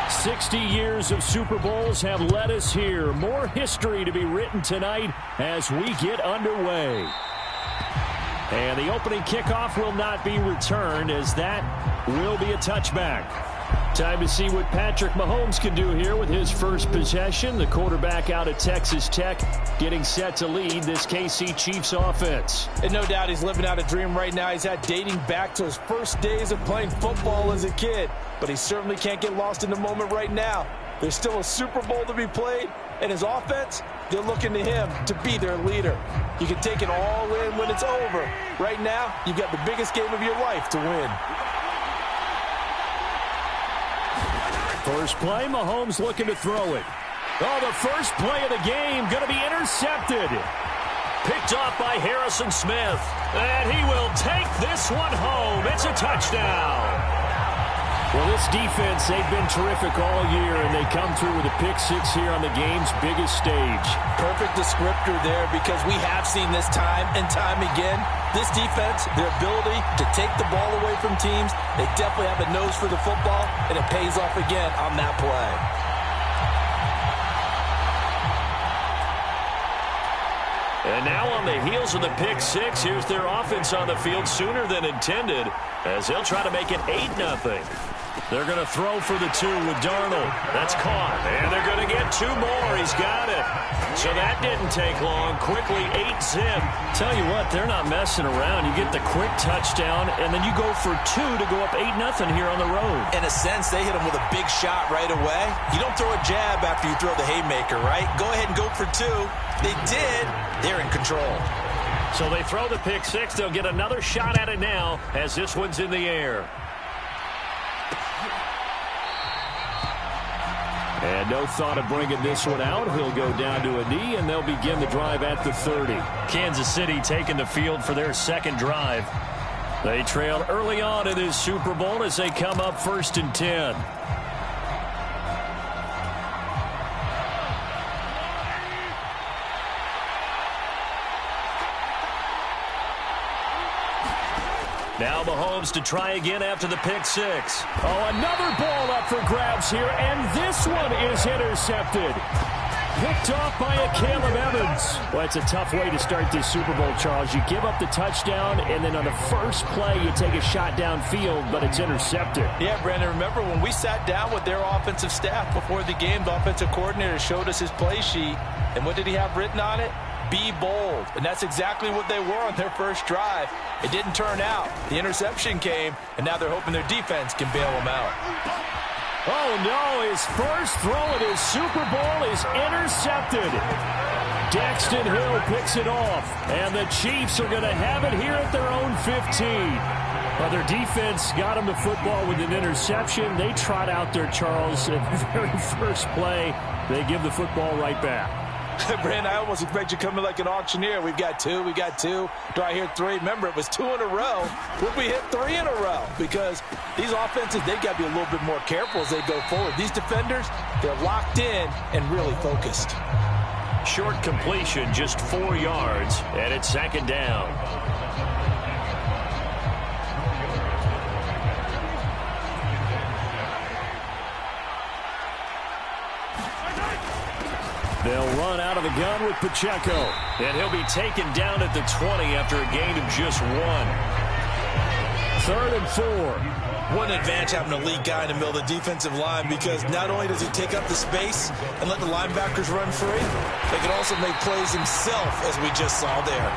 60 years of Super Bowls have led us here. More history to be written tonight as we get underway. And the opening kickoff will not be returned, as that will be a touchback. Time to see what Patrick Mahomes can do here with his first possession. The quarterback out of Texas Tech getting set to lead this KC Chiefs offense. And no doubt he's living out a dream right now. He's had dating back to his first days of playing football as a kid. But he certainly can't get lost in the moment right now. There's still a Super Bowl to be played, and his offense, they're looking to him to be their leader. You can take it all in when it's over. Right now, you've got the biggest game of your life to win. First play, Mahomes looking to throw it. Oh, the first play of the game going to be intercepted. Picked off by Harrison Smith. And he will take this one home. It's a touchdown. Well, this defense, they've been terrific all year, and they come through with a pick-6 here on the game's biggest stage. Perfect descriptor there, because we have seen this time and time again. This defense, their ability to take the ball away from teams, they definitely have a nose for the football, and it pays off again on that play. And now on the heels of the pick-6, here's their offense on the field sooner than intended, as they'll try to make it 8-0. They're going to throw for the 2 with Darnold. That's caught. And they're going to get 2 more. He's got it. So that didn't take long. Quickly 8-zip. Tell you what, they're not messing around. You get the quick touchdown, and then you go for 2 to go up 8-0 here on the road. In a sense, they hit him with a big shot right away. You don't throw a jab after you throw the haymaker, right? Go ahead and go for 2. They did. They're in control. So they throw the pick-6. They'll get another shot at it now as this one's in the air. And no thought of bringing this one out. He'll go down to a knee, and they'll begin the drive at the 30. Kansas City taking the field for their second drive. They trailed early on in this Super Bowl as they come up 1st and 10. Now Mahomes to try again after the pick-6. Oh, another ball up for grabs here, and this one is intercepted. Picked off by a Caleb Evans. Well, it's a tough way to start this Super Bowl, Charles. You give up the touchdown, and then on the first play, you take a shot downfield, but it's intercepted. Yeah, Brandon, remember when we sat down with their offensive staff before the game, the offensive coordinator showed us his play sheet, and what did he have written on it? Be bold. And that's exactly what they were on their first drive. It didn't turn out. The interception came, and now they're hoping their defense can bail them out. Oh, no. His first throw of his Super Bowl is intercepted. Daxton Hill picks it off, and the Chiefs are going to have it here at their own 15. Well, their defense got them the football with an interception. They trot out there, Charles, in the very first play. They give the football right back. Brandon, I almost expect you coming like an auctioneer. We've got 2, we got 2. Do I hear 3? Remember, it was 2 in a row. Would we hit 3 in a row? Because these offenses, they've got to be a little bit more careful as they go forward. These defenders, they're locked in and really focused. Short completion, just 4 yards, and it's 2nd down. They'll run out of the gun with Pacheco. And he'll be taken down at the 20 after a gain of just 1. 3rd and 4. What an advantage having a lead guy in the middle of the defensive line, because not only does he take up the space and let the linebackers run free, they can also make plays himself, as we just saw there.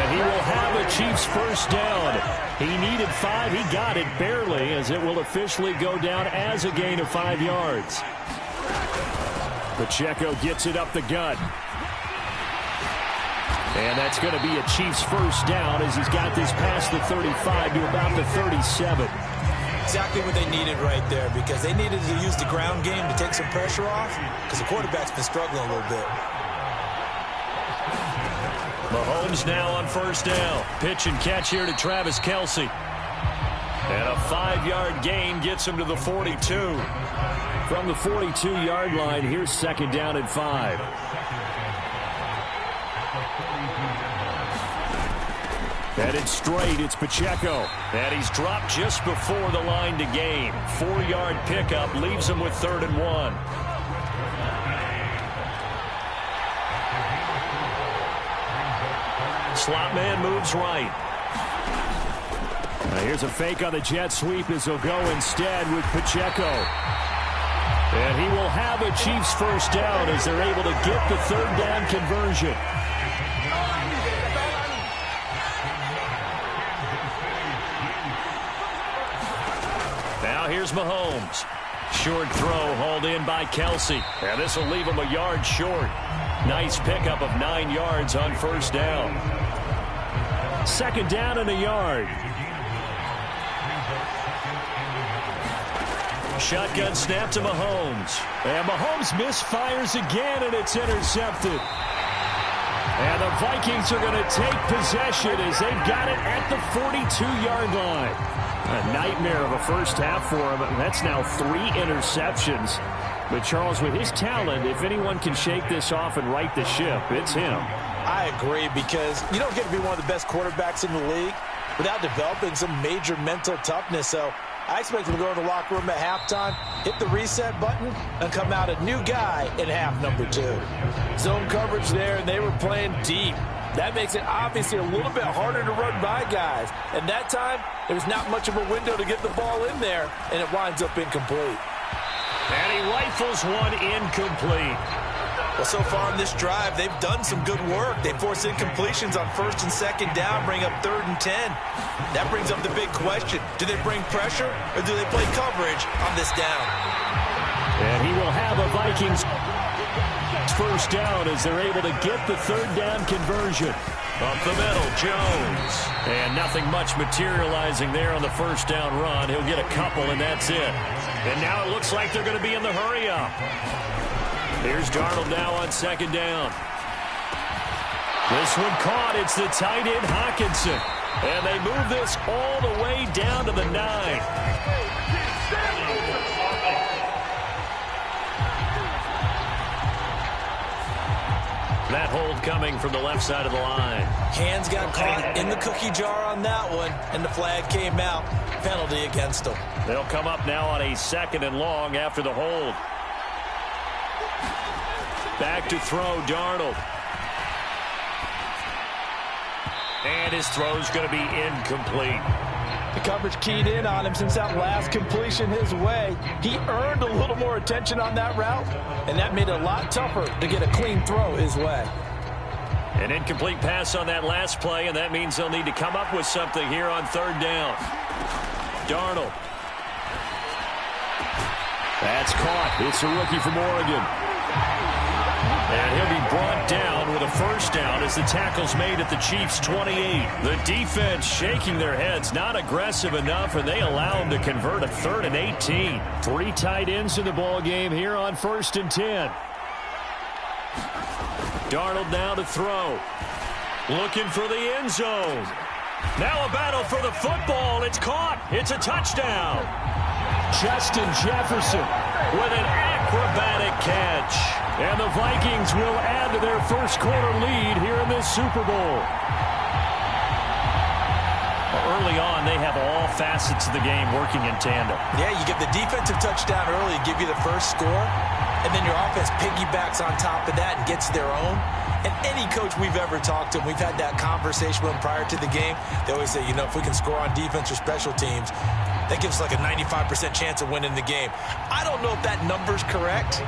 And he will have a Chiefs first down. He needed 5. He got it barely, as it will officially go down as a gain of 5 yards. Pacheco gets it up the gut. And that's going to be a Chiefs first down as he's got this past the 35 to about the 37. Exactly what they needed right there, because they needed to use the ground game to take some pressure off, because the quarterback's been struggling a little bit. Mahomes now on first down. Pitch and catch here to Travis Kelce. And a 5-yard gain gets him to the 42. From the 42-yard line, here's 2nd down and 5. Headed straight, it's Pacheco. And he's dropped just before the line to gain. 4-yard pickup leaves him with 3rd and 1. Slot man moves right. Here's a fake on the jet sweep as he'll go instead with Pacheco. And he will have a Chiefs first down as they're able to get the 3rd down conversion. Now here's Mahomes. Short throw hauled in by Kelsey. And this will leave him a yard short. Nice pickup of 9 yards on first down. 2nd down and a yard. Shotgun snap to Mahomes. And Mahomes misfires again, and it's intercepted. And the Vikings are going to take possession as they've got it at the 42-yard line. A nightmare of a first half for him. That's now 3 interceptions. But, Charles, with his talent, if anyone can shake this off and right the ship, it's him. I agree, because you don't get to be one of the best quarterbacks in the league without developing some major mental toughness. So I expect him to go in the locker room at halftime, hit the reset button, and come out a new guy in half number 2. Zone coverage there, and they were playing deep. That makes it obviously a little bit harder to run by guys. And that time, there's not much of a window to get the ball in there, and it winds up incomplete. And he rifles one incomplete. Well, so far in this drive, they've done some good work. They force incompletions on 1st and 2nd down, bring up 3rd and 10. That brings up the big question. Do they bring pressure, or do they play coverage on this down? And he will have a Vikings first down as they're able to get the 3rd down conversion. Up the middle, Jones. And nothing much materializing there on the first down run. He'll get a couple, and that's it. And now it looks like they're going to be in the hurry-up. Here's Darnold now on 2nd down. This one caught. It's the tight end, Hawkinson. And they move this all the way down to the 9. That hold coming from the left side of the line. Hands got caught in the cookie jar on that one, and the flag came out. Penalty against them. They'll come up now on a 2nd and long after the hold. Back to throw, Darnold. And his throw's going to be incomplete. The coverage keyed in on him since that last completion his way. He earned a little more attention on that route, and that made it a lot tougher to get a clean throw his way. An incomplete pass on that last play, and that means they'll need to come up with something here on 3rd down. Darnold. That's caught. It's a rookie from Oregon. And he'll be brought down with a first down as the tackle's made at the Chiefs' 28. The defense shaking their heads, not aggressive enough, and they allow him to convert a 3rd and 18. 3 tight ends in the ball game here on 1st and 10. Darnold now to throw. Looking for the end zone. Now a battle for the football. It's caught. It's a touchdown. Justin Jefferson with an acrobatic catch. And the Vikings will add to their first quarter lead here in this Super Bowl. Early on, they have all facets of the game working in tandem. Yeah, you get the defensive touchdown early, give you the first score, and then your offense piggybacks on top of that and gets their own. And any coach we've ever talked to, we've had that conversation with them prior to the game. They always say, you know, if we can score on defense or special teams, that gives us like a 95% chance of winning the game. I don't know if that number's correct,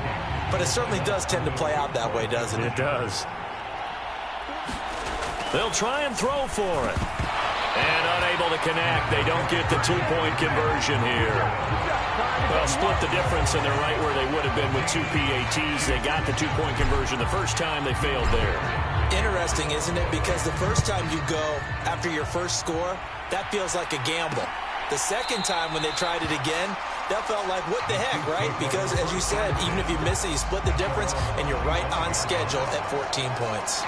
but it certainly does tend to play out that way, doesn't it? It does. They'll try and throw for it. And unable to connect. They don't get the 2-point conversion here. Well, split the difference, and they're right where they would have been with 2 PATs. They got the 2-point conversion the first time. They failed there. Interesting, isn't it? Because the first time you go after your first score, that feels like a gamble. The second time when they tried it again, that felt like, what the heck, right? Because, as you said, even if you miss it, you split the difference, and you're right on schedule at 14 points.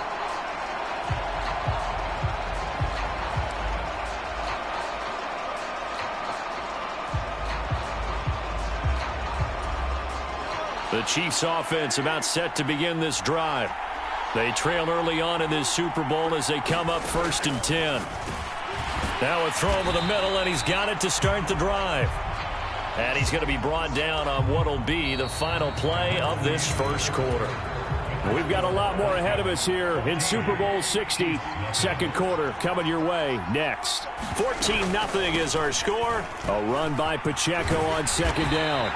The Chiefs offense about set to begin this drive. They trail early on in this Super Bowl as they come up 1st and 10. Now a throw over the middle, and he's got it to start the drive. And he's going to be brought down on what will be the final play of this first quarter. We've got a lot more ahead of us here in Super Bowl 60. Second quarter coming your way next. 14-0 is our score. A run by Pacheco on second down.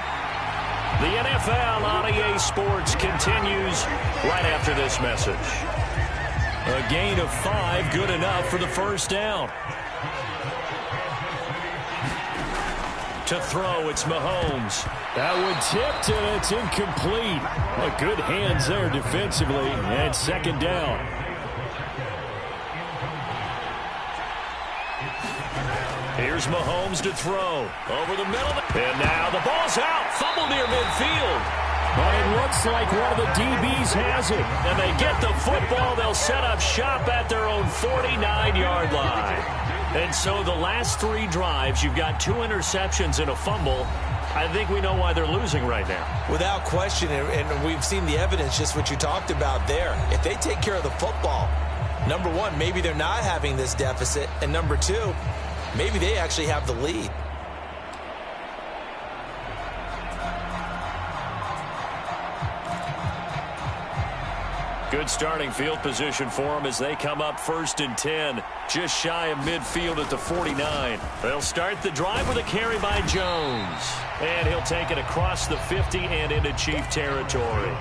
The NFL on EA Sports continues right after this message. A gain of 5, good enough for the first down. To throw, it's Mahomes. That one tipped, and it's incomplete. Well, good hands there defensively, and second down. Here's Mahomes to throw. Over the middle. And now the ball's out. Fumble near midfield. But it looks like one of the DBs has it. And they get the football. They'll set up shop at their own 49-yard line. And so the last 3 drives, you've got 2 interceptions and a fumble. I think we know why they're losing right now. Without question, and we've seen the evidence, just what you talked about there. If they take care of the football, number one, maybe they're not having this deficit. And number 2, maybe they actually have the lead. Good starting field position for them as they come up 1st and 10, just shy of midfield at the 49. They'll start the drive with a carry by Jones. And he'll take it across the 50 and into Chief territory.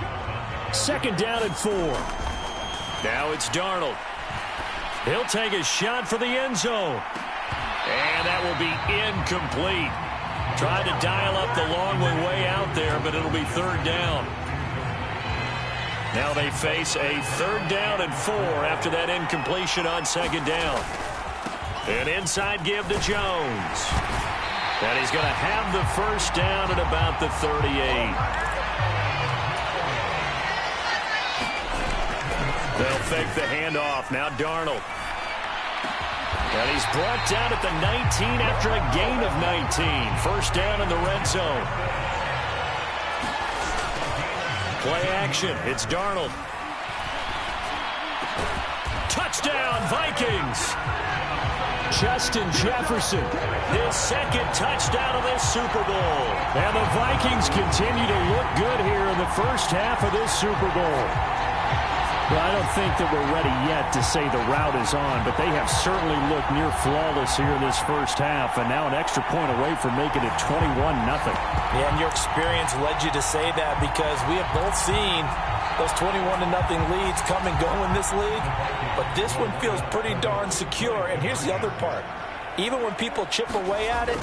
Second down and 4. Now it's Darnold. He'll take a shot for the end zone. And that will be incomplete. Tried to dial up the long one way out there, but it'll be 3rd down. Now they face a 3rd down and 4 after that incompletion on 2nd down. An inside give to Jones. And he's going to have the first down at about the 38. They'll fake the handoff. Now Darnold. And he's brought down at the 19 after a gain of 19. First down in the red zone. Play action. It's Darnold. Touchdown, Vikings. Justin Jefferson, his 2nd touchdown of this Super Bowl. And the Vikings continue to look good here in the first half of this Super Bowl. Well, I don't think that we're ready yet to say the route is on, but they have certainly looked near flawless here in this first half, and now an extra point away from making it 21-0. Yeah, and your experience led you to say that because we have both seen those 21-0 leads come and go in this league, but this one feels pretty darn secure, and here's the other part. Even when people chip away at it,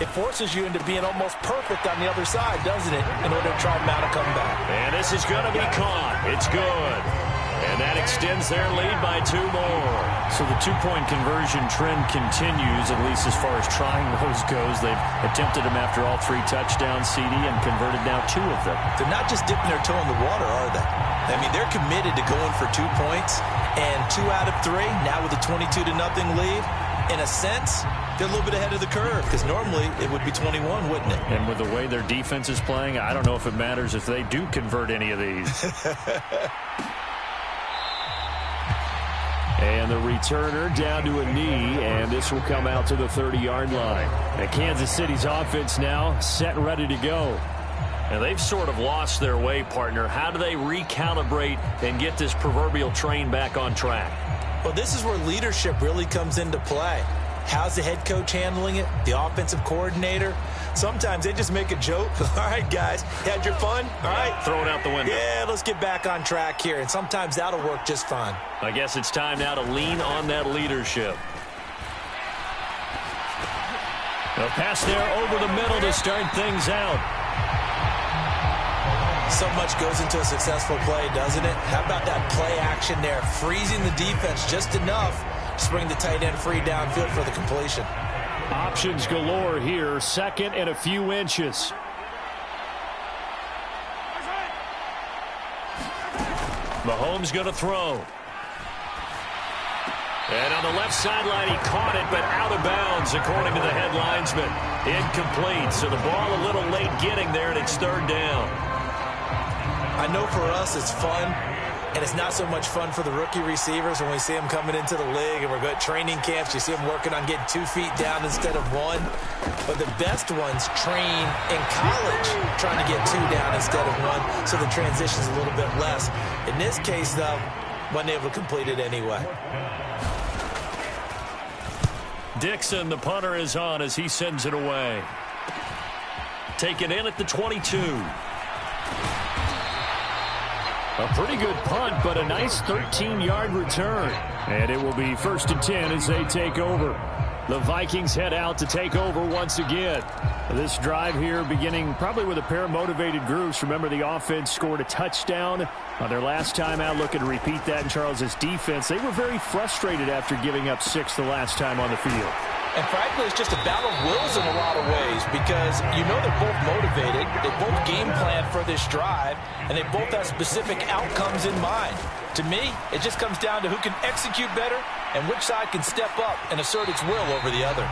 it forces you into being almost perfect on the other side, doesn't it, in order to try and mount a comeback. And this is going to be caught. It's good. And that extends their lead by 2 more. So the 2-point conversion trend continues, at least as far as trying those goes. They've attempted them after all 3 touchdowns, CD, and converted now 2 of them. They're not just dipping their toe in the water, are they? I mean, they're committed to going for 2 points, and 2 out of 3, now with a 22-0 lead. In a sense, they're a little bit ahead of the curve because normally it would be 21, wouldn't it? And with the way their defense is playing, I don't know if it matters if they do convert any of these. And the returner down to a knee, and this will come out to the 30-yard line. And Kansas City's offense now set and ready to go. And they've sort of lost their way, partner. How do they recalibrate and get this proverbial train back on track? Well, this is where leadership really comes into play. How's the head coach handling it? The offensive coordinator? Sometimes they just make a joke. All right, guys, had your fun? All right. Throw it out the window. Yeah, let's get back on track here. And sometimes that'll work just fine. I guess it's time now to lean on that leadership. A pass there over the middle to start things out. So much goes into a successful play, doesn't it? How about that play action there? Freezing the defense just enough to bring the tight end free downfield for the completion. Options galore here. 2nd and a few inches. Mahomes going to throw. And on the left sideline, he caught it, but out of bounds, according to the head linesman. Incomplete, so the ball a little late getting there, and it's 3rd down. I know for us it's fun And it's not so much fun for the rookie receivers when we see them coming into the league and we're going to training camps. You see them working on getting 2 feet down instead of 1. But the best ones train in college trying to get 2 down instead of 1, so the transition's a little bit less. In this case, though, wasn't able to complete it anyway. Dixon, the punter, is on as he sends it away. Taken in at the 22. A pretty good punt, but a nice 13-yard return. And it will be 1st and 10 as they take over. The Vikings head out to take over once again. This drive here beginning probably with a pair of motivated groups. Remember, the offense scored a touchdown on their last time out, looking to repeat that in Charles's defense. They were very frustrated after giving up 6 the last time on the field. And frankly, it's just a battle of wills in a lot of ways because you know they're both motivated, they both game plan for this drive, and they both have specific outcomes in mind. To me, it just comes down to who can execute better and which side can step up and assert its will over the other.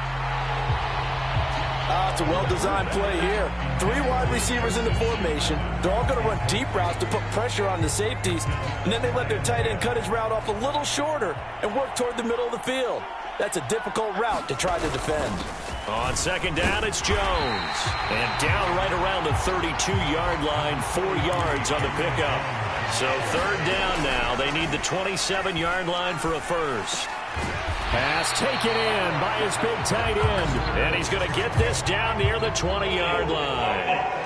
It's a well-designed play here. 3 wide receivers in the formation. They're all going to run deep routes to put pressure on the safeties, and then they let their tight end cut his route off a little shorter and work toward the middle of the field. That's a difficult route to try to defend. On 2nd down, it's Jones. And down right around the 32-yard line, 4 yards on the pickup. So 3rd down now. They need the 27-yard line for a first. Pass taken in by his big tight end. And he's going to get this down near the 20-yard line.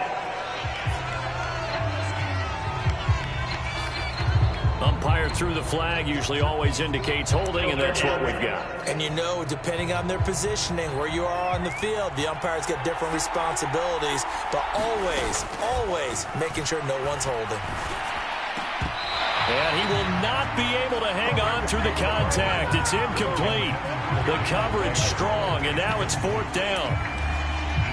Umpire threw the flag, usually always indicates holding, and that's what we've got. And you know, depending on their positioning, where you are on the field, the umpires get different responsibilities, but always making sure no one's holding. And he will not be able to hang on through the contact. It's incomplete. The coverage strong, and now it's 4th down.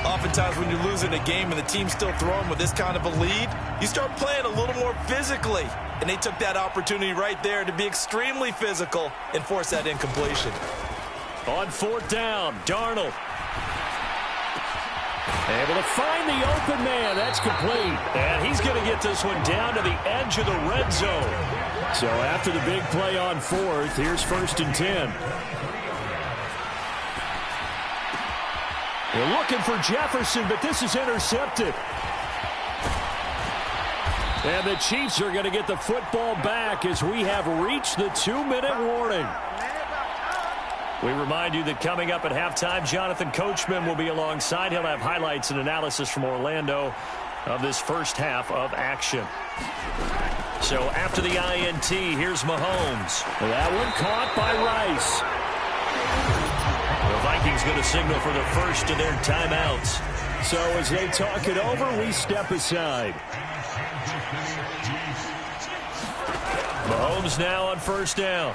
Oftentimes when you're losing a game and the team's still throwing with this kind of a lead, you start playing a little more physically. And they took that opportunity right there to be extremely physical and force that incompletion. On 4th down, Darnold. Able to find the open man. That's complete. And he's going to get this one down to the edge of the red zone. So after the big play on 4th, here's 1st and 10. They're looking for Jefferson, but this is intercepted. And the Chiefs are going to get the football back as we have reached the 2-minute warning. We remind you that coming up at halftime, Jonathan Coachman will be alongside. He'll have highlights and analysis from Orlando of this first half of action. So after the INT, here's Mahomes. That one caught by Rice. The Vikings going to signal for the first of their timeouts. So as they talk it over, we step aside. Mahomes now on 1st down.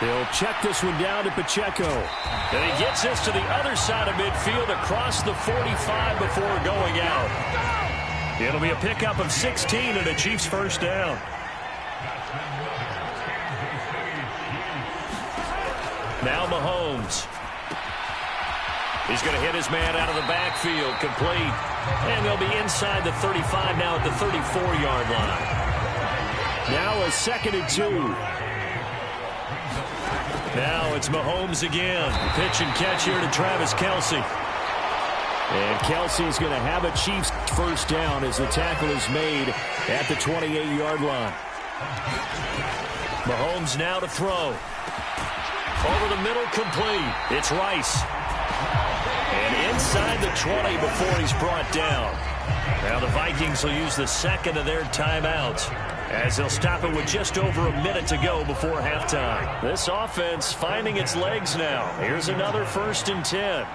He'll check this one down to Pacheco. And he gets this to the other side of midfield across the 45 before going out. It'll be a pickup of 16 and a Chiefs 1st down. Now Mahomes. He's going to hit his man out of the backfield, complete. And they'll be inside the 35 now at the 34-yard line. Now a 2nd and 2. Now it's Mahomes again. Pitch and catch here to Travis Kelce. And Kelce's going to have a Chiefs 1st down as the tackle is made at the 28-yard line. Mahomes now to throw. Over the middle, complete. It's Rice. And inside the 20 before he's brought down. Now the Vikings will use the 2nd of their timeouts as they'll stop it with just over a minute to go before halftime. This offense finding its legs now. Here's another 1st and 10.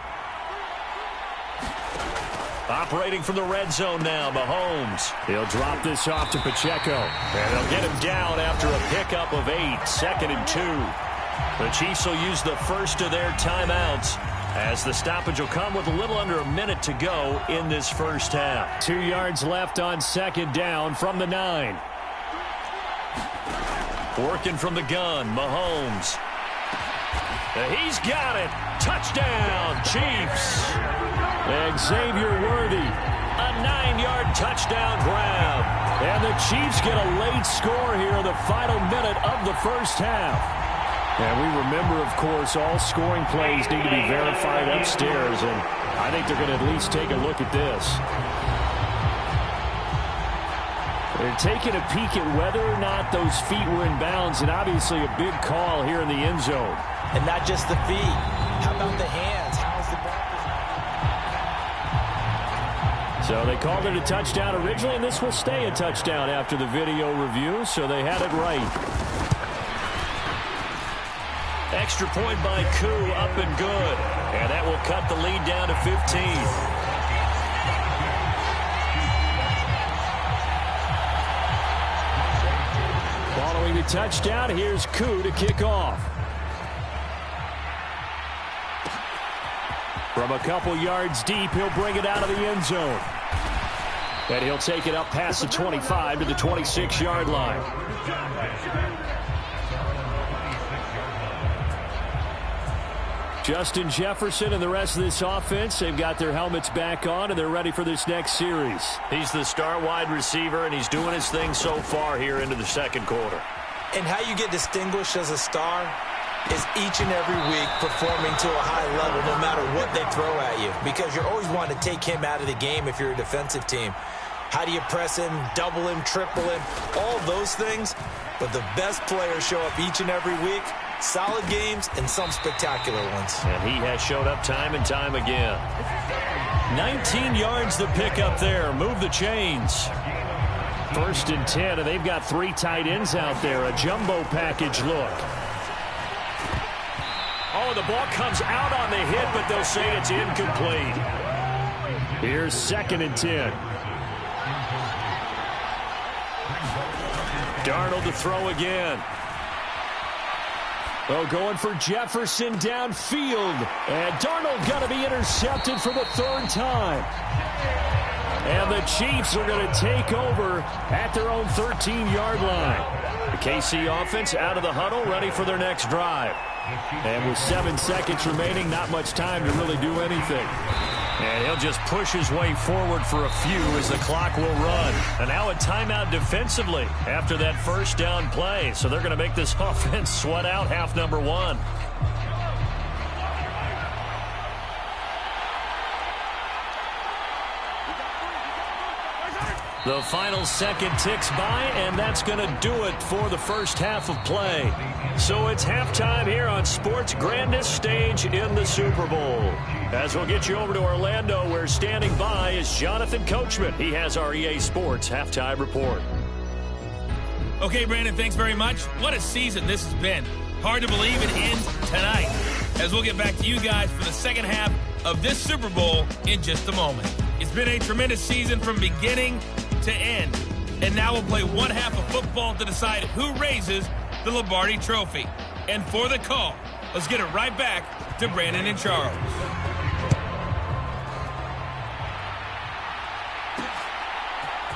Operating from the red zone now, Mahomes. He'll drop this off to Pacheco. And they'll get him down after a pickup of 8, 2nd and 2. The Chiefs will use the first of their timeouts as the stoppage will come with a little under a minute to go in this first half. 2 yards left on 2nd down from the 9. Working from the gun, Mahomes. He's got it. Touchdown, Chiefs. Xavier Worthy. A 9-yard touchdown grab. And the Chiefs get a late score here in the final minute of the first half. And we remember, of course, all scoring plays need to be verified upstairs, and I think they're going to at least take a look at this. They're taking a peek at whether or not those feet were in bounds, and obviously a big call here in the end zone. And not just the feet. How about the hands? How's the ball? So they called it a touchdown originally, and this will stay a touchdown after the video review, so they had it right. Extra point by Koo, up and good. And that will cut the lead down to 15. Following the touchdown, here's Koo to kick off. From a couple yards deep, he'll bring it out of the end zone. And he'll take it up past the 25 to the 26-yard line. Justin Jefferson and the rest of this offense, they've got their helmets back on, and they're ready for this next series. He's the star wide receiver, and he's doing his thing so far here into the second quarter. And how you get distinguished as a star is each and every week performing to a high level no matter what they throw at you, because you're always wanting to take him out of the game if you're a defensive team. How do you press him, double him, triple him, all those things? But the best players show up each and every week. Solid games and some spectacular ones. And he has showed up time and time again. 19 yards to pick up there. Move the chains. 1st and 10, and they've got 3 tight ends out there. A jumbo package look. Oh, the ball comes out on the hit, but they'll say it's incomplete. Here's 2nd and 10. Darnold to throw again. Well, going for Jefferson downfield. And Darnold got to be intercepted for the 3rd time. And the Chiefs are going to take over at their own 13-yard line. The KC offense out of the huddle, ready for their next drive. And with 7 seconds remaining, not much time to really do anything. And he'll just push his way forward for a few as the clock will run. And now a timeout defensively after that first down play. So they're going to make this offense sweat out half number 1. The final second ticks by, and that's going to do it for the first half of play. So it's halftime here on sports' grandest stage in the Super Bowl. As we'll get you over to Orlando, where standing by is Jonathan Coachman. He has our EA Sports halftime report. Okay, Brandon, thanks very much. What a season this has been. Hard to believe it ends tonight, as we'll get back to you guys for the second half of this Super Bowl in just a moment. It's been a tremendous season from beginning to end. And now we'll play one half of football to decide who raises the Lombardi Trophy. And for the call, let's get it right back to Brandon and Charles.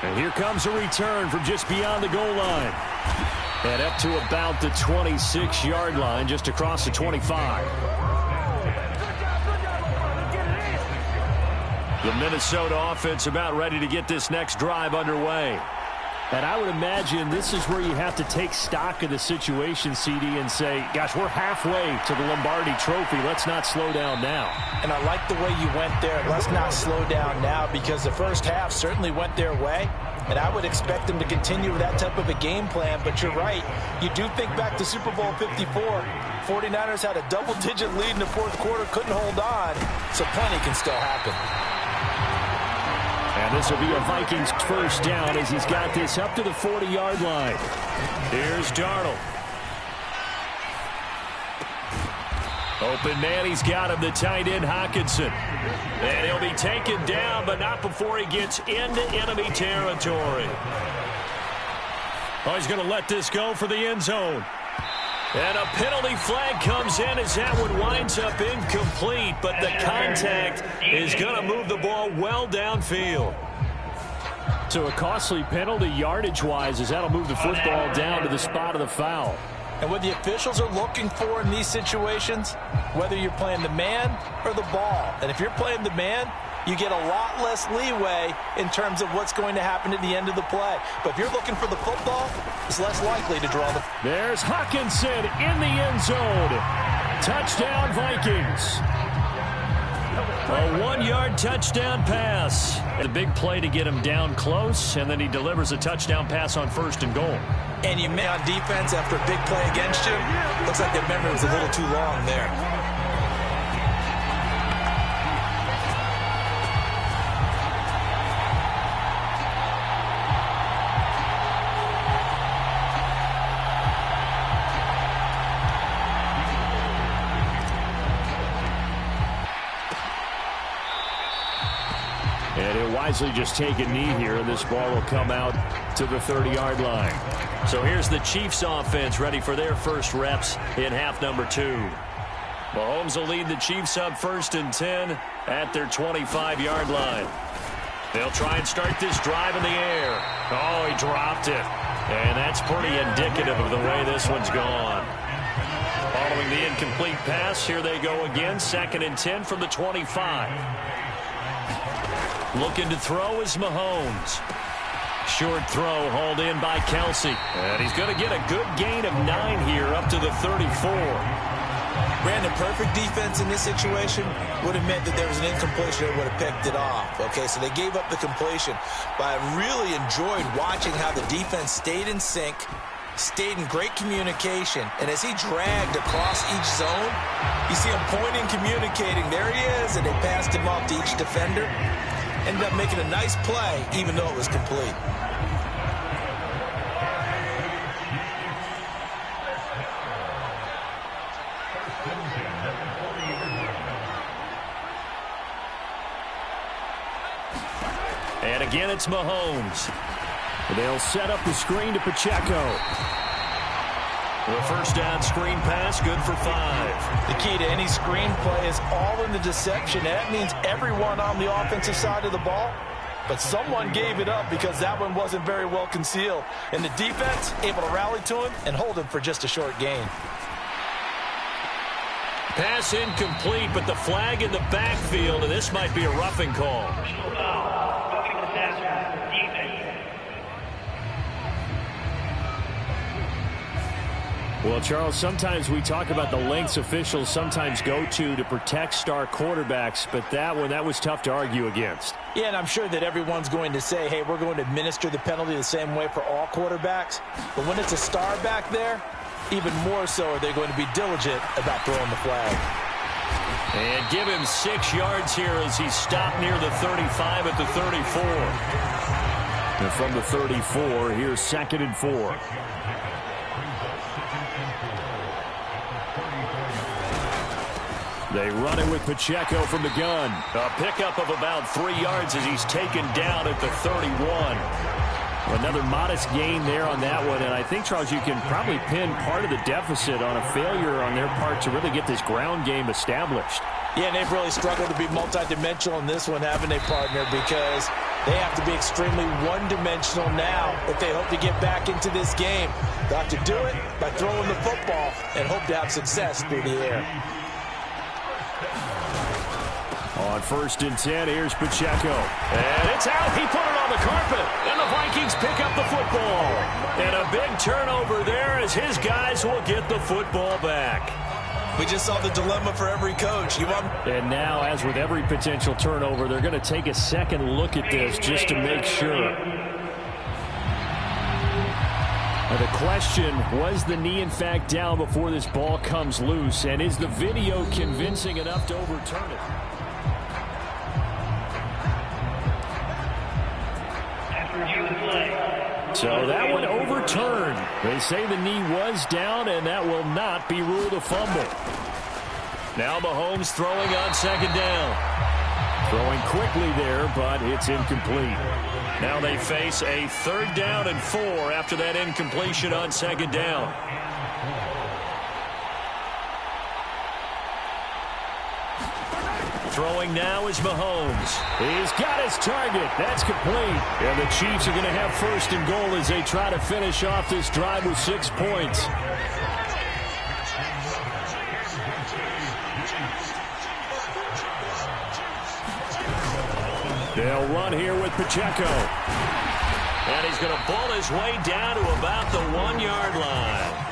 And here comes a return from just beyond the goal line. And up to about the 26-yard line, just across the 25. The Minnesota offense about ready to get this next drive underway. And I would imagine this is where you have to take stock of the situation, CD, and say, gosh, we're halfway to the Lombardi Trophy. Let's not slow down now. And I like the way you went there. Let's not slow down now, because the first half certainly went their way. And I would expect them to continue with that type of a game plan. But you're right. You do think back to Super Bowl 54. 49ers had a double-digit lead in the fourth quarter, couldn't hold on. So plenty can still happen. And this will be a Vikings first down as he's got this up to the 40-yard line. Here's Darnold. Open man, he's got him, the tight end, Hockenson. And he'll be taken down, but not before he gets into enemy territory. Oh, he's going to let this go for the end zone. And a penalty flag comes in as that one winds up incomplete, but the contact is going to move the ball well downfield. So a costly penalty yardage-wise as that'll move the football down to the spot of the foul. And what the officials are looking for in these situations, whether you're playing the man or the ball, and if you're playing the man, you get a lot less leeway in terms of what's going to happen at the end of the play. But if you're looking for the football, it's less likely to draw the... There's Hawkinson in the end zone. Touchdown, Vikings. A 1-yard touchdown pass. The big play to get him down close, and then he delivers a touchdown pass on 1st and goal. And you may on defense after a big play against you. Looks like the memory was a little too long there. And he'll wisely just take a knee here, and this ball will come out to the 30-yard line. So here's the Chiefs offense ready for their first reps in half number 2. Mahomes will lead the Chiefs up 1st and 10 at their 25-yard line. They'll try and start this drive in the air. Oh, he dropped it. And that's pretty indicative of the way this one's gone. Following the incomplete pass, here they go again. 2nd and 10 from the 25. Looking to throw is Mahomes. Short throw hauled in by Kelsey. And he's going to get a good gain of 9 here up to the 34. Brandon, perfect defense in this situation would have meant that there was an incompletion that would have picked it off. Okay, so they gave up the completion. But I really enjoyed watching how the defense stayed in sync, stayed in great communication, and as he dragged across each zone, you see him pointing, communicating. There he is, and they passed him off to each defender. Ended up making a nice play, even though it was complete. And again, it's Mahomes. They'll set up the screen to Pacheco. The first down screen pass, good for 5. The key to any screen play is all in the deception. That means everyone on the offensive side of the ball, but someone gave it up because that one wasn't very well concealed. And the defense able to rally to him and hold him for just a short gain. Pass incomplete, but the flag in the backfield, and this might be a roughing call. Well, Charles, sometimes we talk about the lengths officials sometimes go to protect star quarterbacks, but that one, that was tough to argue against. Yeah, and I'm sure that everyone's going to say, hey, we're going to administer the penalty the same way for all quarterbacks. But when it's a star back there, even more so are they going to be diligent about throwing the flag. And give him 6 yards here as he stopped near the 35 at the 34. And from the 34, here's 2nd and 4. They run it with Pacheco from the gun. A pickup of about 3 yards as he's taken down at the 31. Another modest gain there on that one, and I think, Charles, you can probably pin part of the deficit on a failure on their part to really get this ground game established. Yeah, and they've really struggled to be multidimensional in this one, haven't they, partner? Because they have to be extremely one-dimensional now if they hope to get back into this game. They'll have to do it by throwing the football and hope to have success through the air. On 1st and 10, here's Pacheco. And it's out. He put it on the carpet. And the Vikings pick up the football. And a big turnover there as his guys will get the football back. We just saw the dilemma for every coach. And now, as with every potential turnover, they're going to take a second look at this just to make sure. The question, was the knee in fact down before this ball comes loose? And is the video convincing enough to overturn it? So that one overturned. They say the knee was down, and that will not be ruled a fumble. Now Mahomes throwing on 2nd down. Throwing quickly there, but it's incomplete. Now they face a 3rd down and 4 after that incompletion on 2nd down. Throwing now is Mahomes. He's got his target. That's complete. And the Chiefs are going to have 1st and goal as they try to finish off this drive with 6 points. They'll run here with Pacheco. And he's going to ball his way down to about the 1-yard line.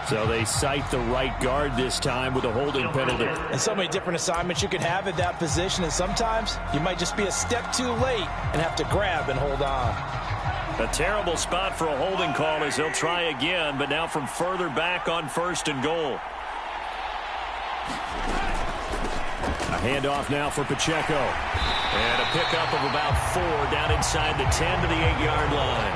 So they cite the right guard this time with a holding penalty. And so many different assignments you could have at that position, and sometimes you might just be a step too late and have to grab and hold on. A terrible spot for a holding call as he'll try again, but now from further back on 1st and goal. A handoff now for Pacheco. And a pickup of about 4 down inside the 10 to the 8-yard line.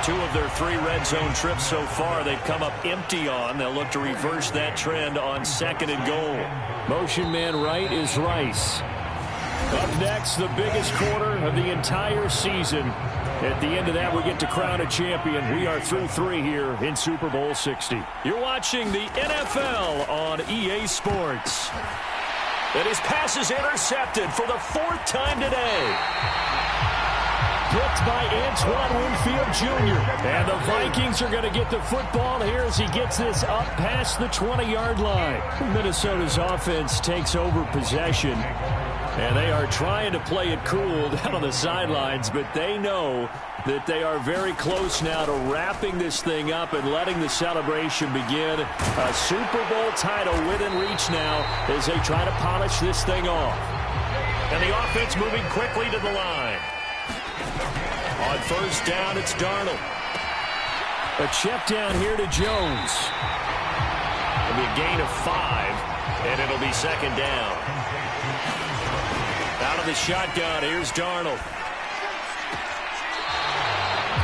2 of their 3 red zone trips so far they've come up empty on. They'll look to reverse that trend on 2nd and goal. Motion man right is Rice. Up next, the biggest quarter of the entire season. At the end of that, we get to crown a champion. We are through 3 here in Super Bowl 60. You're watching the NFL on EA Sports. And his pass is intercepted for the 4th time today. Picked by Antoine Winfield Jr. And the Vikings are going to get the football here as he gets this up past the 20-yard line. Minnesota's offense takes over possession. And they are trying to play it cool down on the sidelines, but they know that they are very close now to wrapping this thing up and letting the celebration begin. A Super Bowl title within reach now as they try to polish this thing off. And the offense moving quickly to the line. On 1st down, it's Darnold. A check down here to Jones. It'll be a gain of 5, and it'll be 2nd down. Out of the shotgun, here's Darnold.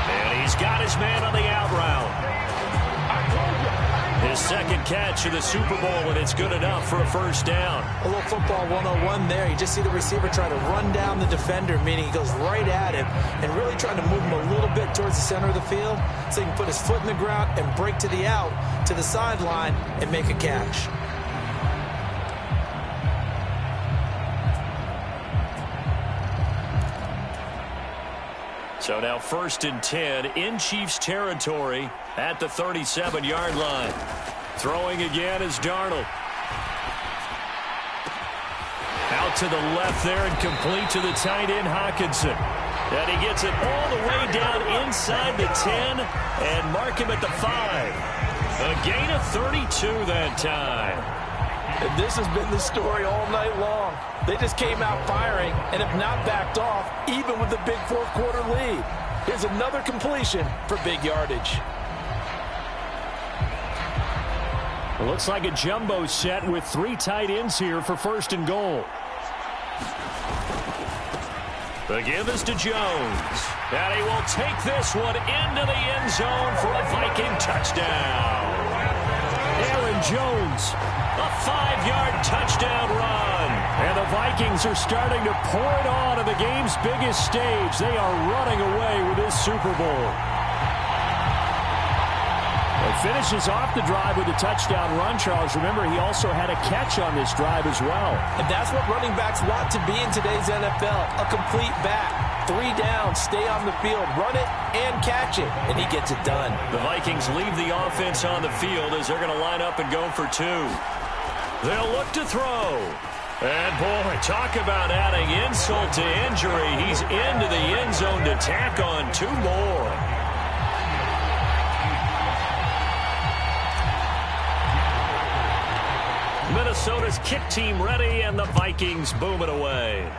And he's got his man on the out route. His 2nd catch of the Super Bowl, and it's good enough for a 1st down. A little football 101 there. You just see the receiver try to run down the defender, meaning he goes right at him and really trying to move him a little bit towards the center of the field so he can put his foot in the ground and break to the out, to the sideline, and make a catch. So now 1st and 10 in Chiefs territory at the 37-yard line. Throwing again is Darnold. Out to the left there and complete to the tight end Hockenson. And he gets it all the way down inside the 10 and mark him at the 5. A gain of 32 that time. And this has been the story all night long. They just came out firing and have not backed off, even with the big 4th quarter lead. Here's another completion for big yardage. It looks like a jumbo set with 3 tight ends here for 1st and goal. The give is to Jones. And he will take this one into the end zone for a Viking touchdown. Aaron Jones. A 5-yard touchdown run. And the Vikings are starting to pour it on the game's biggest stage. They are running away with this Super Bowl. It finishes off the drive with a touchdown run, Charles. Remember, he also had a catch on this drive as well. And that's what running backs want to be in today's NFL, a complete back. 3 down, stay on the field, run it, and catch it. And he gets it done. The Vikings leave the offense on the field as they're going to line up and go for 2. They'll look to throw. And, boy, talk about adding insult to injury. He's into the end zone to tack on 2 more. Minnesota's kick team ready, and the Vikings boom it away.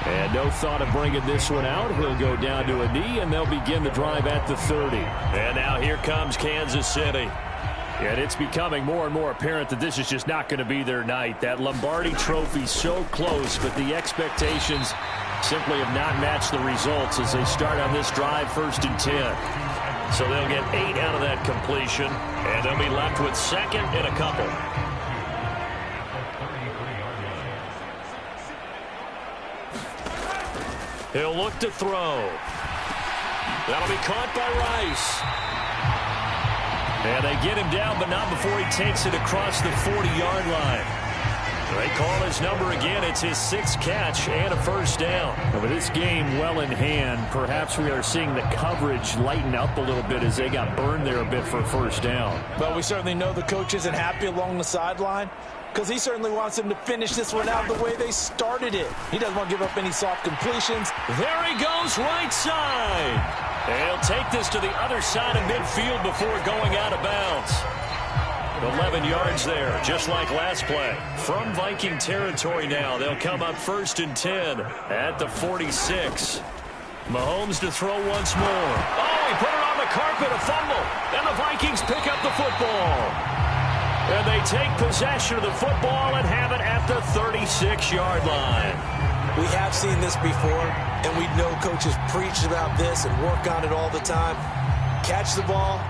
And no thought of bringing this one out. He'll go down to a knee, and they'll begin the drive at the 30. And now here comes Kansas City. And it's becoming more and more apparent that this is just not going to be their night. That Lombardi trophy so close, but the expectations simply have not matched the results as they start on this drive 1st and 10. So they'll get 8 out of that completion, and they'll be left with 2nd and a couple. He'll look to throw. That'll be caught by Rice. And they get him down, but not before he takes it across the 40-yard line. They call his number again. It's his 6th catch and a first down. And with this game well in hand, perhaps we are seeing the coverage lighten up a little bit as they got burned there a bit for a first down. Well, we certainly know the coach isn't happy along the sideline because he certainly wants them to finish this one out the way they started it. He doesn't want to give up any soft completions. There he goes, right side. He'll take this to the other side of midfield before going out of bounds. 11 yards there, just like last play. From Viking territory now, they'll come up 1st and 10 at the 46. Mahomes to throw once more. Oh, he put it on the carpet, a fumble. And the Vikings pick up the football. And they take possession of the football and have it at the 36-yard line. We have seen this before, and we know coaches preach about this and work on it all the time. Catch the ball.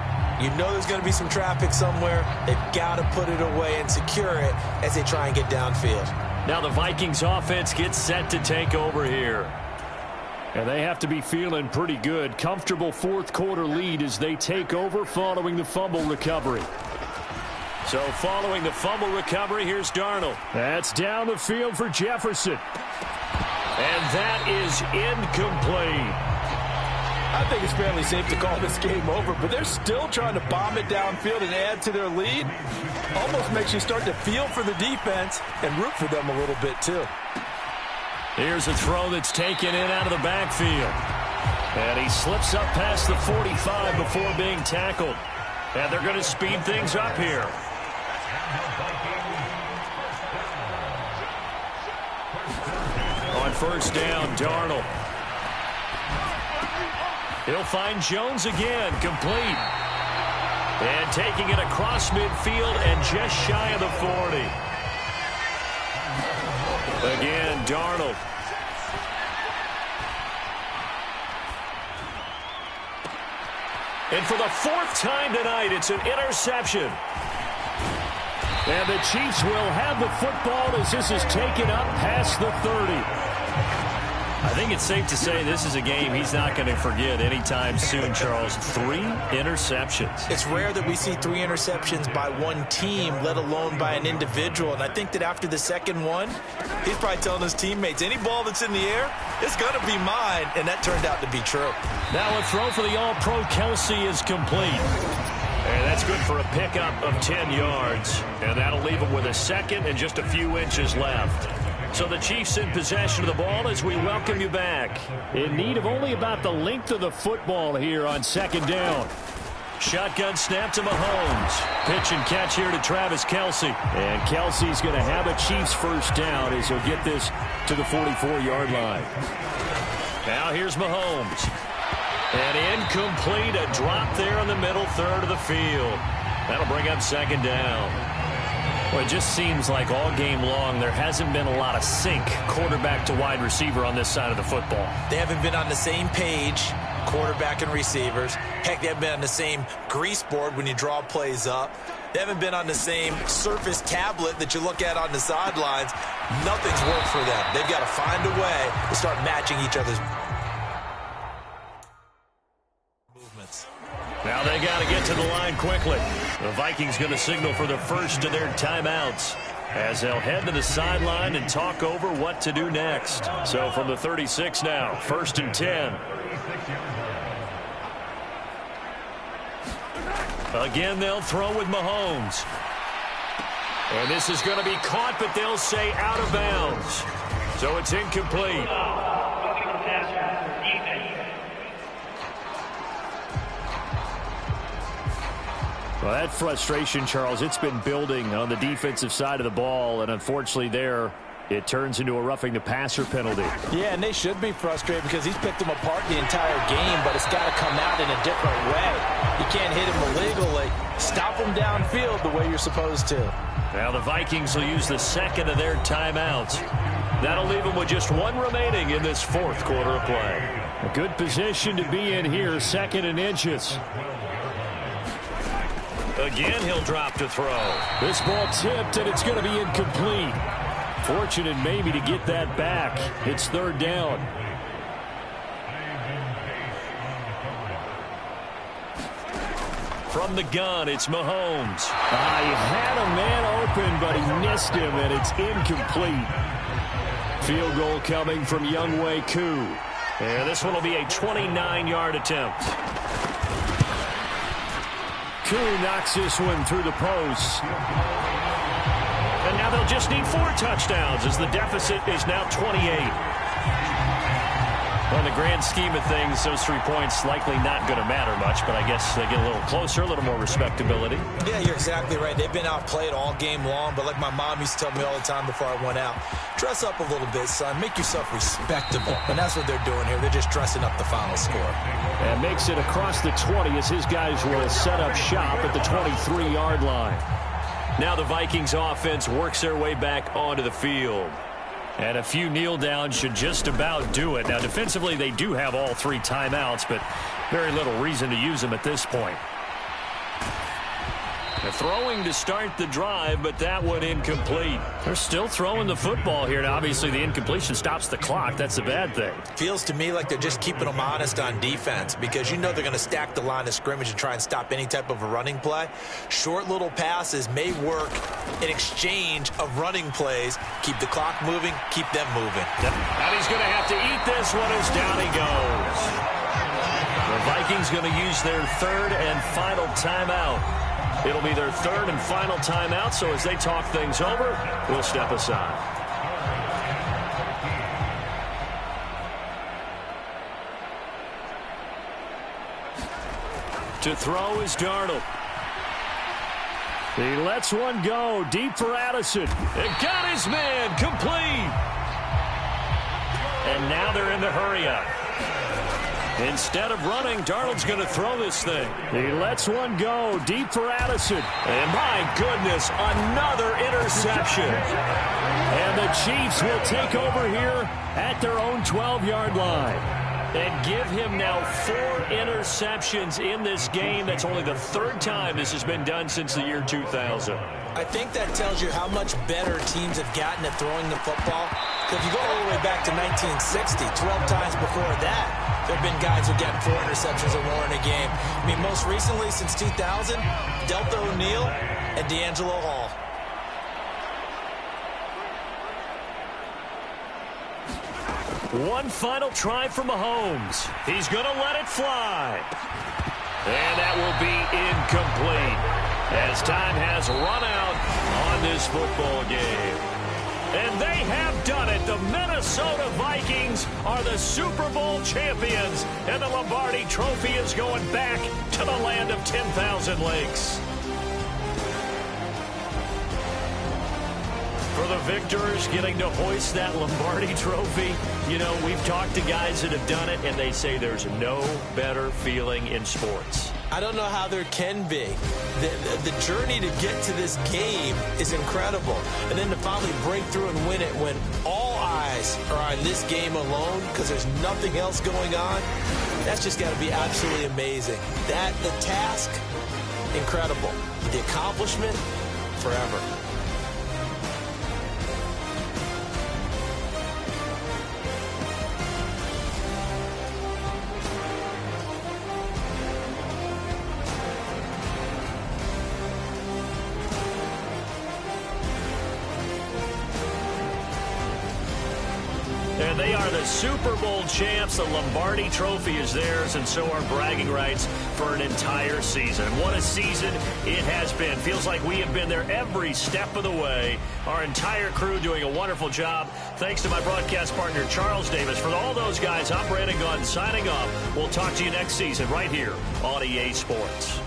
You know there's going to be some traffic somewhere. They've got to put it away and secure it as they try and get downfield. Now the Vikings offense gets set to take over here. And they have to be feeling pretty good. Comfortable 4th quarter lead as they take over following the fumble recovery. So following the fumble recovery, here's Darnold. That's down the field for Jefferson. And that is incomplete. I think it's fairly safe to call this game over, but they're still trying to bomb it downfield and add to their lead. Almost makes you start to feel for the defense and root for them a little bit, too. Here's a throw that's taken in out of the backfield. And he slips up past the 45 before being tackled. And they're going to speed things up here. On 1st down, Darnold. He'll find Jones again, complete. And taking it across midfield and just shy of the 40. Again, Darnold. And for the 4th time tonight, it's an interception. And the Chiefs will have the football as this is taken up past the 30. I think it's safe to say this is a game he's not going to forget anytime soon, Charles. 3 interceptions. It's rare that we see 3 interceptions by one team, let alone by an individual. And I think that after the second one, he's probably telling his teammates, any ball that's in the air, it's going to be mine. And that turned out to be true. Now a throw for the All-Pro Kelsey is complete. And that's good for a pickup of 10 yards. And that'll leave him with a 2nd and just a few inches left. So the Chiefs in possession of the ball as we welcome you back. In need of only about the length of the football here on 2nd down. Shotgun snap to Mahomes. Pitch and catch here to Travis Kelce. And Kelsey's going to have a Chiefs first down as he'll get this to the 44-yard line. Now here's Mahomes. And incomplete, a drop there in the middle third of the field. That'll bring up 2nd down. Well, it just seems like all game long there hasn't been a lot of sync quarterback to wide receiver on this side of the football. They haven't been on the same page, quarterback and receivers. Heck, they haven't been on the same grease board when you draw plays up. They haven't been on the same Surface tablet that you look at on the sidelines. Nothing's worked for them. They've got to find a way to start matching each other's movements. Now they got to get to the line quickly. The Vikings going to signal for the first of their timeouts as they'll head to the sideline and talk over what to do next. So from the 36 now, 1st and 10. Again, they'll throw with Mahomes. And this is going to be caught, but they'll say out of bounds. So it's incomplete. Well, that frustration, Charles, it's been building on the defensive side of the ball, and unfortunately there it turns into a roughing the passer penalty. Yeah, and they should be frustrated because he's picked them apart the entire game, but it's got to come out in a different way. You can't hit him illegally. Stop him downfield the way you're supposed to. Now the Vikings will use the 2nd of their timeouts. That'll leave them with just 1 remaining in this 4th quarter of play. A good position to be in here, 2nd and inches. Again, he'll drop to throw. This ball tipped, and it's going to be incomplete. Fortunate maybe to get that back. It's 3rd down. From the gun, it's Mahomes. He had a man open, but he missed him, and it's incomplete. Field goal coming from Younghoe Koo. And this one will be a 29-yard attempt. Koo knocks this one through the post. And now they'll just need 4 touchdowns as the deficit is now 28. On the grand scheme of things, those 3 points likely not going to matter much, but I guess they get a little closer, a little more respectability. Yeah, you're exactly right. They've been outplayed all game long, but like my mom used to tell me all the time before I went out, dress up a little bit, son. Make yourself respectable. And that's what they're doing here. They're just dressing up the final score. And makes it across the 20 as his guys will set up shop at the 23-yard line. Now the Vikings offense works their way back onto the field. And a few kneel downs should just about do it. Now, defensively, they do have all 3 timeouts, but very little reason to use them at this point. They're throwing to start the drive, but that one incomplete. They're still throwing the football here. Now, obviously, the incompletion stops the clock. That's a bad thing. Feels to me like they're just keeping them honest on defense because you know they're going to stack the line of scrimmage and try and stop any type of a running play. Short little passes may work in exchange of running plays. Keep the clock moving, keep them moving. Yep. And he's going to have to eat this one as down he goes. The Vikings going to use their 3rd and final timeout. It'll be their 3rd and final timeout, so as they talk things over, we'll step aside. To throw is Darnold. He lets one go deep for Addison. It got his man complete. And now they're in the hurry-up. Instead of running, Darnold's going to throw this thing. He lets one go deep for Addison. And my goodness, another interception. And the Chiefs will take over here at their own 12-yard line. And give him now 4 interceptions in this game. That's only the 3rd time this has been done since the year 2000. I think that tells you how much better teams have gotten at throwing the football. If you go all the way back to 1960, 12 times before that, there have been guys who get 4 interceptions or more in a game. I mean, most recently, since 2000, Delta O'Neal and D'Angelo Hall. One final try for Mahomes. He's going to let it fly. And that will be incomplete as time has run out on this football game. And they have done it. The Minnesota Vikings are the Super Bowl champions. And the Lombardi Trophy is going back to the land of 10,000 lakes. For the victors getting to hoist that Lombardi Trophy, you know, we've talked to guys that have done it, and they say there's no better feeling in sports. I don't know how there can be. The journey to get to this game is incredible. And then to finally break through and win it when all eyes are on this game alone because there's nothing else going on, that's just got to be absolutely amazing. The task, incredible. The accomplishment, forever. And they are the Super Bowl champs. The Lombardi Trophy is theirs, and so are bragging rights for an entire season. What a season it has been. Feels like we have been there every step of the way. Our entire crew doing a wonderful job. Thanks to my broadcast partner, Charles Davis. For all those guys, I'm Brandon Gunn signing off. We'll talk to you next season right here on EA Sports.